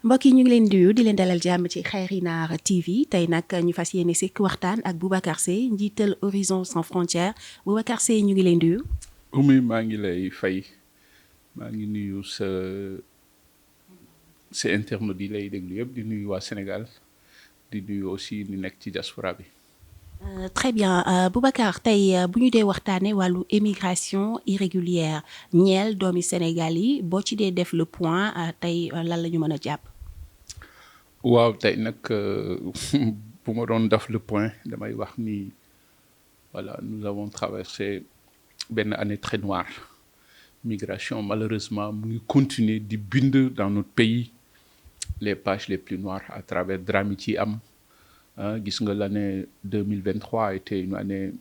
mbokk yi ñu ngi leen di nuyu di leen dalal jàmm ci Khairynar TV tey nag ñu fas yéene sekk waxtaan ak Boubacar Seye njiital Horizon Sans Frontières Boubacar Seye ñu ngi leen di nuyu. Oumy maa ngi lay fay maa ngi nuyu sa internautes yi lay déglu yëpp di nuyu waa Sénégal di nuyu aussi ñu nekk ci diaspora bi. Très bien Boubacar tey bu ñu dee waxtaanee wàllu émigration irrégulière ñeel doomi Sénégal yi boo ci dee def le point tey lan la ñu mën a jàpp. waaw tey nag bu ma doon def le point damay wax ni voilà nous avons traversé benn année très noire migration malheureusement mu ngi continuer di bind dans notre pays les pages les plus noires à travers drame yi ci am. gis nga l'année 2023 a été une année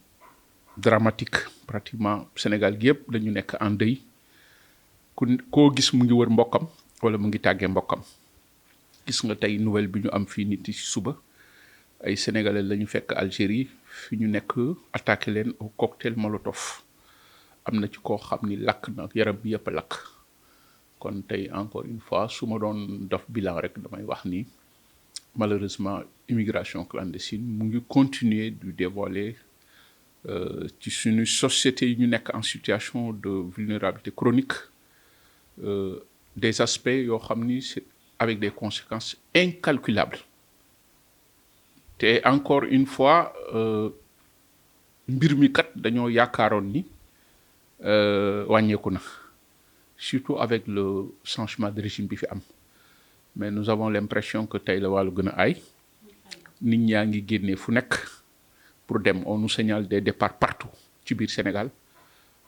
dramatique pratiquement Sénégal gi yëpp dañu nekk en deuil koo gis mu ngi wër mbokkam wala mu ngi tàggee mbokkam gis nga tey nouvelle bi ñu am fii nit ci suba ay sénégalais la ñu fekk Algérie fi ñu nekk attaqué leen au cocktail molotov am na ci koo xam ni lakk na yaram bi yëpp a lakk kon tey encore une fois su ma doon def bilan rek damay wax ni malheureusement immigration clandestine mu ngi continuer du dévoiler ci suñu société yi ñu nekk en situation de vulnérabilité chronique des aspects yoo xam ni c'est avec des conséquences incalculables te encore une fois mbir mi kat dañoo yaakaaroon ni wàññeeku na surtout avec le changement de régime bi fi am mais nous avons l'impression que tey la wàllu gën a aay nit ñaa ngi génnee fu nekk pour dem on nous signale des départs partout ci biir Sénégal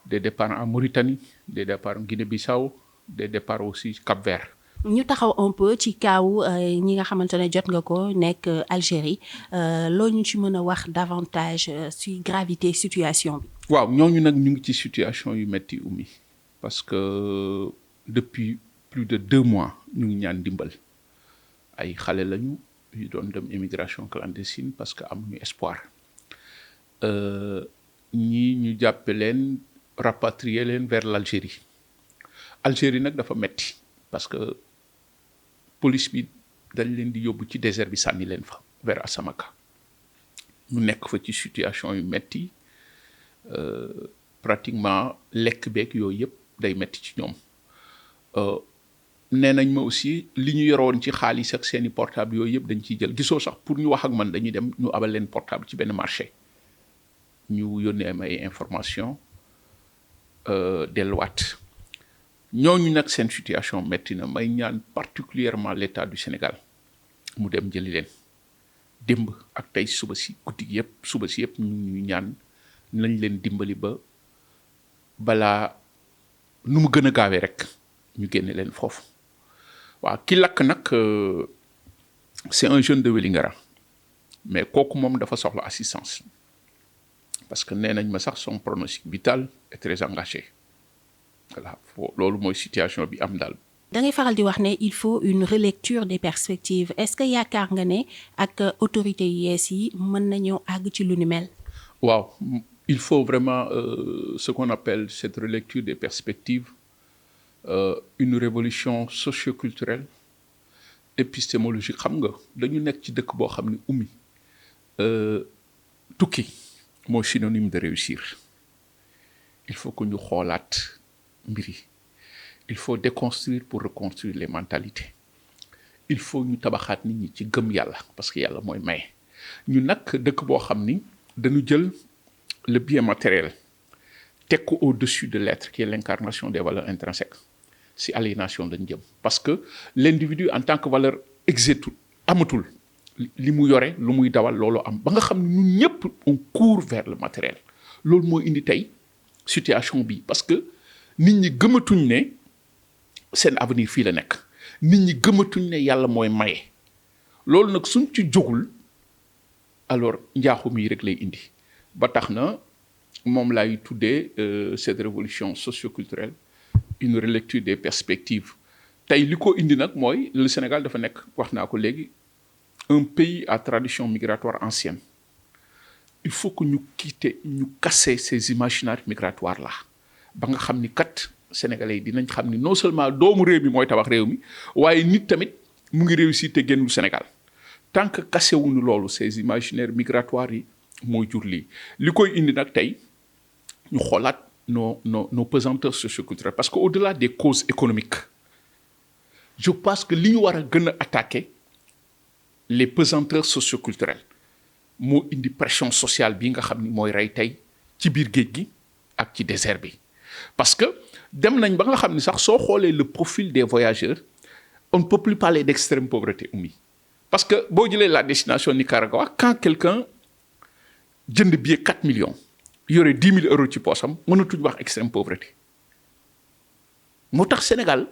des départs en Mauritanie des départs en Guinée-Bissau des départs aussi Cap-Vert. ñu taxaw un peu ci kaaw ñi nga xamante ne jot nga ko nekk Algérie loo ñu ci mën a wax davantage ci gravité situation bi. waaw ñooñu nag ñu ngi ci situation yu metti Oumy parce que depuis plus de 2 mois ñu ngi ñaan dimbal ay xale lañu yu doon dem immigration clandestine parce que amuñu espoir ñii ñu jàppe leen rapatrier leen vers l'Algérie Algérie nag dafa metti parce que police bi dañ leen di yóbbu ci désert bi sànni leen fa vers Assamaka ñu nekk fa ci situation yu metti pratiquement lekk beeg yooyu yëpp day metti ci ñoom nee nañ ma aussi li ñu yoroon ci xaalis ak seeni portable yooyu yëpp dañ ciy jël gisoo sax pour ñu wax ak man dañuy dem ñu abal leen portable ci benn marché ñu yónnee am ay information delluwaat ñooñu nag seen situation metti na may ñaan particulièrement l'État du Sénégal mu dem jëli leen démb ak tey suba si guddi gi yëpp suba si yëpp ñu ñaan nañ leen dimbali ba balaa nu mu gën a gaawee rek ñu génne leen foofu waaw ki lakk nag c'est un jeune de Vélingara mais kooku moom dafa soxla assistance parce que nee nañ ma sax son pronostic vital est très engagé voilà loolu mooy situation bi am daal. da ngay faral di wax ne il faut une relecture des perspectives est-ce que yaakaar nga ne ak autorités yu yees yi mën nañoo àgg ci lu ni mel. waaw il faut vraiment ce qu'on appelle cette relecture des perspectives. Une révolution socio-culturelle épistémologique xam nga dañu nekk ci dëkk boo xam ne Oumy tukki mooy synonyme de réussir il faut que ñu xoolaat mbir yi il faut déconstruire pour reconstruire les mentalités il faut ñu tabaxaat nit ñi ci gëm yàlla parce que yàlla mooy maye ñu nag dëkk boo xam ni dañu jël le bien matériel teg ko au-dessus de l'être qui est l'incarnation des valeurs intrinsèques si aliénation lañ jëm parce que l'individu en tant que valeur exétute amatul li mu yore lu muy dawal loolu am ba nga xam ne ñun ñëpp on court vers le matériel loolu moo indi tey situation bi parce que nit ñi gëmatuñ ne seen avenir fii la nekk nit ñi gëmatuñ ne yàlla mooy maye loolu nag suñ ci jógul alors njaaxum yi rek lay indi ba tax na moom laay tuddee cette révolution socio-culturelle une relecture des perspectives tey li ko indi nag mooy le Sénégal dafa nekk wax naa ko léegi un pays à tradition migratoire ancienne il faut que ñu casser ces imaginaires migratoires là ba nga xam ni kat sénégalais yi dinañ xam ni non seulement doomu réew mi mooy tabax réew mi waaye nit tamit mu ngi réussir te génnul Sénégal tant que cassé wuñu loolu ces imaginaires migratoires yi mooy jur lii li koy indi nag tey ñu xoolaat nos pesanteurs socioculturelles parce que au-delà des causes économiques je pense que li ñu war a gën a attaquer les pesanteurs socioculturelles moo indi pression sociale bi nga xam ni mooy rey tey ci biir géej gi ak ci désert bi parce que dem nañ ba nga xam ni sax soo xoolee le profil des voyageurs on ne peut plus parler d'extrême pauvreté Oumy parce que boo jëlee la destination Nicaragua quand quelqu'un jënd billet 4 millions yore 10 000 euros ci poosam mënatuñ wax extrême pauvreté moo tax Sénégal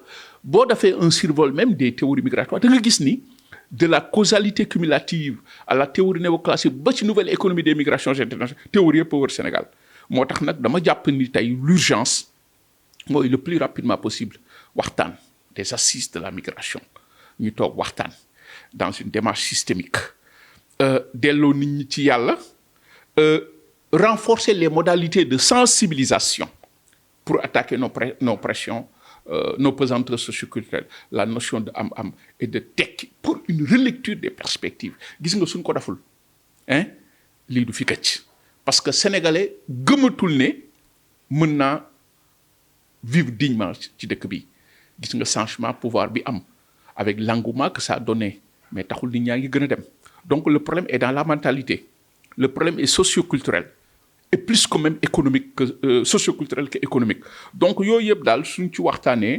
boo defee un survol même des théories migratoires da nga gis ni de la causalité cumulative à la théorie néoclassique ba ci nouvelle économie des migrations internationales théorie yëpp wër Sénégal moo tax nag dama jàpp ni tey l'urgence mooy le plus rapidement possible waxtaan des assises de la migration ñu toog waxtaan dans une démarche systémique delloo nit ñi ci yàlla renforcer les modalités de sensibilisation pour attaquer nos pressions nos pesanteurs socioculturelles la notion de am et de tekki pour une relecture des perspectives gis nga suñ ko deful lii du fi këcc parce que sénégalais gëmatul ne mën naa vivre dignement ci dëkk bi gis nga changement pouvoir bi am avec l'engouement que ça a donné mais taxul nit ñaa ngi gën a dem donc le problème est dans la mentalité le problème est socioculturel et plus que même économique que socioculturel que économique donc yooyu yëpp daal suñ ci waxtaanee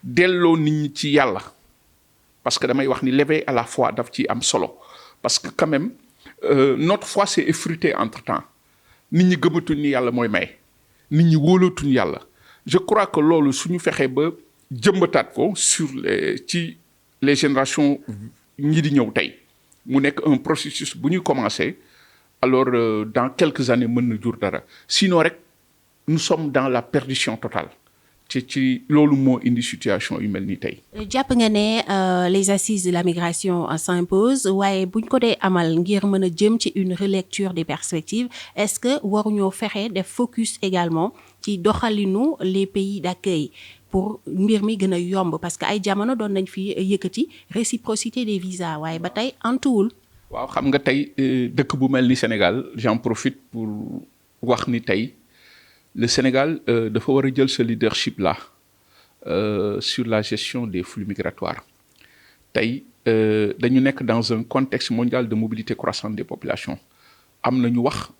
delloo nit ñi ci yàlla parce que damay wax ni l'éveil à la foi daf ci am solo parce que quand même notre foi s'est effritée entre-temps nit ñi gëmatuñ ni yàlla mooy may nit ñi wóolatuñ yàlla je crois que loolu suñu fexee ba jëmbataat ko sur les générations ñi di ñëw tey mu nekk un processus bu ñuy commencer alors dans quelques années mën na jur dara sinon rek nous sommes dans la perdition totale ci loolu moo indi situation yu mel ni tey. jàpp nga ne les assises de la migration s'imposent waaye buñ ko dee amal ngir mën a jëm ci une relecture des perspectives est-ce que waruñoo fexe def focus également ci doxalinu les pays d'accueil pour mbir mi gën a yomb parce que ay jamono doon nañ fi yëkkati réciprocité des visas waaye ba tey antuwul. waaw xam nga tey dëkk bu mel ni Sénégal j'en profite pour wax ni tey le Sénégal dafa war a jël ce leadership là sur la gestion des flux migratoires tey dañu nekk dans un contexte mondial de mobilité croissante des populations am na ñu wax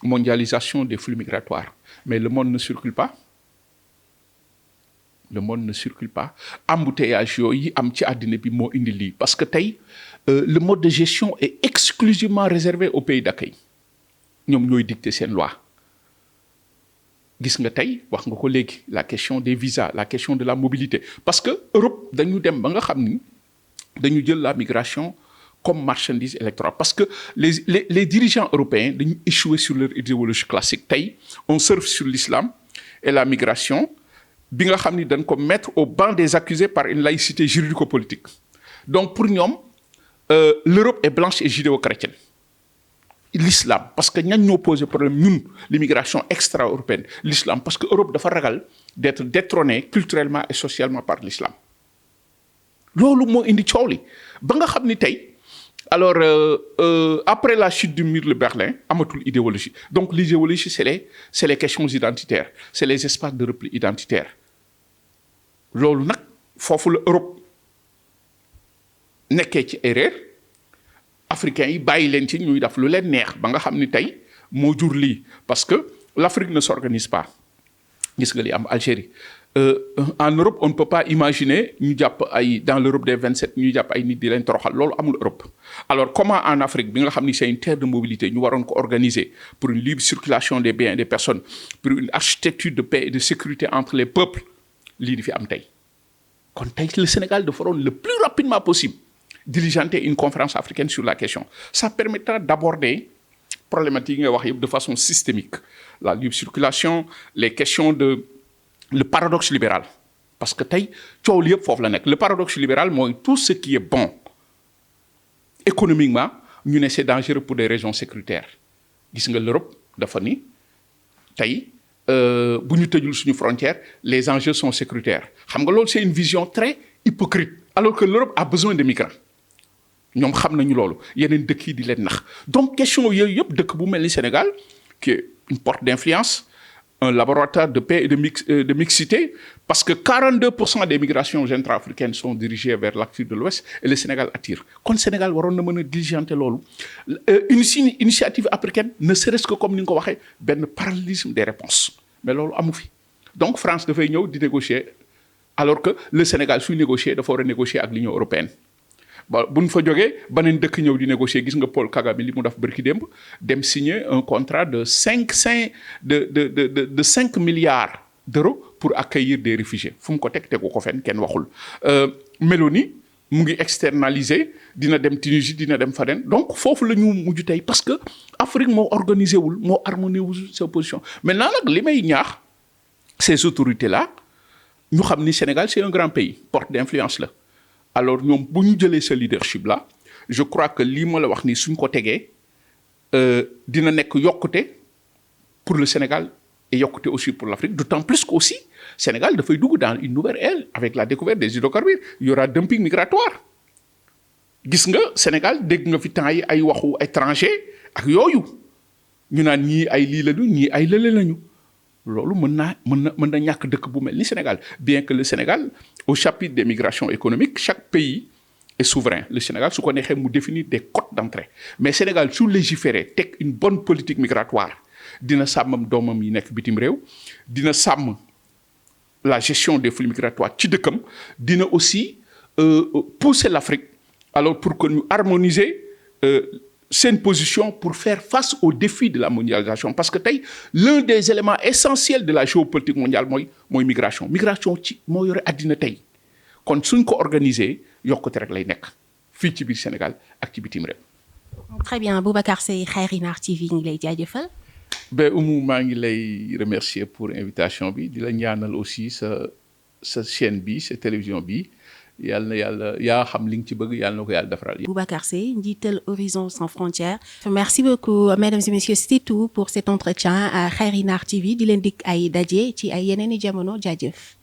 mondialisation des flux migratoires mais le monde ne circule pas embouteillage yooyu am ci àddina bi moo indi lii parce que tey le mode de gestion est exclusivement réservé aux pays d'accueil ñoom ñooy dicter seen loi gis nga tey wax nga ko léegi la question des visas la question de la mobilité parce que Europe dañu dem ba nga xam ni dañu jël la migration comme marchandise électorale parce que les dirigeants européens dañu échoué sur leur idéologie classique tey on surfe sur l'islam et la migration bi nga xam ni dañ ko mettre au banc des accusés par une laïcité juridico-politique donc pour ñoom l'Europe est blanche et judéo-chrétienne l'islam parce que ñan ñoo posé problème ñun l'immigration extra-européenne l'islam parce que Europe dafa ragal d'être détrônée culturellement et socialement par l'islam loolu moo indi coow li ba nga xam ni tey alors après la chute du mur de Berlin amatul idéologie donc l'idéologie c'est les questions identitaires c'est les espaces de repli identitaires loolu nag foofu la Europe nekkee ci erreur africains yi bàyyi leen ci ñuy def lu leen neex ba nga xam ni tey moo jur lii parce que l'Afrique ne s'organise pas gis nga li am Algérie en Europe on ne peut pas imaginer ñu jàpp ay dans l'Europe des 27 ñu jàpp ay nit di leen toroxal loolu amul Europe alors comment en Afrique bi nga xam ni c'est une terre de mobilité ñu waroon ko organiser pour une libre circulation des biens et des personnes pour une architecture de paix et de sécurité entre les peuples lii di fi am tey kon tey le Sénégal dafa waroon le plus rapidement possible diligenter une conférence africaine sur la question ça permettra d'aborder problématiques yi nga wax yëpp de façon systémique la libre circulation les questions de le paradoxe libéral parce que tey coow li yëpp foofu la nekk le paradoxe libéral mooy tout ce qui est bon économiquement ñu ne c'est dangereux pour des raisons sécuritaires gis nga l'Europe dafa ni tey bu ñu tëjul suñu frontière les enjeux sont sécuritaires xam nga loolu c'est une vision très hypocrite alors que l'Europe a besoin de migrants ñoom xam nañu loolu yeneen dëkk yi di leen nax donc question yooyu yëpp dëkk bu mel ni Sénégal qui est une porte d'influence un laboratoire de paix et de mixité parce que 42% des migrations intra-africaines sont dirigées vers l'Afrique de l'Ouest et le Sénégal attire kon Sénégal waroon na mën a diligenter loolu initiative africaine ne serait-ce que comme ni nga ko waxee benn parallélisme des réponses mais loolu amu fi donc France dafay ñëw di négocier alors que le Sénégal suy négocier dafa war a négocier ak l'Union européenne ba bu ñu fa jógee beneen dëkk ñëw di négocier gis nga Paul Kagame li mu def bërki démb dem signer un contrat de 5 milliards d'euros pour accueillir des réfugiés fu mu ko tegu ko fenn kenn waxul. Mélanie mu ngi externaliser dina dem Tunisie dina dem feneen donc foofu la ñu mujj tey parce que Afrique moo organisé wul moo harmonisé wul sa position maintenant nag li may ñaax ces autorités là ñu xam ni Sénégal c'est un grand pays porte d'influence la. Alors ñoom bu ñu jëlee ce leadership là je crois que lii ma la wax ni suñ ko tegee dina nekk yokkute pour le Sénégal et yokkute aussi pour l'Afrique d'autant plus qu'aussi Sénégal dafay dugg dans une nouvelle ère avec la découverte des hydrocarbures il y aura dumping migratoire gis nga Sénégal dégg nga fi temps yi ay waxu étranger ak yooyu ñu naan ñii ay lii lañu ñii ay lële lañu loolu mën na ñàkk dëkk bu mel ni Sénégal bien que le Sénégal au chapitre des migrations économiques chaque pays est souverain le Sénégal su ko neexee mu définir des quotes d'entrée mais Sénégal su légiférer teg une bonne politique migratoire dina sàmmam doomam yi nekk bitim réew dina sàmm la gestion des flux migratoires ci dëkkam dina aussi pousser l'Afrique alors pour que ñu harmoniser seen position pour faire face aux défis de la mondialisation parce que tey l'un des éléments essentiels de la géopolitique mondiale mooy migration ci moo yore àddina tey kon suñ ko organiser yokkute rek lay nekk fii ci biir Sénégal ak ci bitim réew. Très bien Boubacar Seye Khayri Nar TV ngi lay jaajëfal. Oumou maa ngi lay remercier pour invitation bi di la ñaanal aussi sa chaîne bi sa télévision bi. yàlla na yàlla yaa xam li nga ci bëgg yàlla na ko yàlla defaral. Boubacar Seye njiital Horizon Sans Frontières. Merci beaucoup mesdames et messieurs c'était tout pour cet entretien à Khayri Nar TV di leen dikk ay daje ci ay yeneen i jamono jaajëf.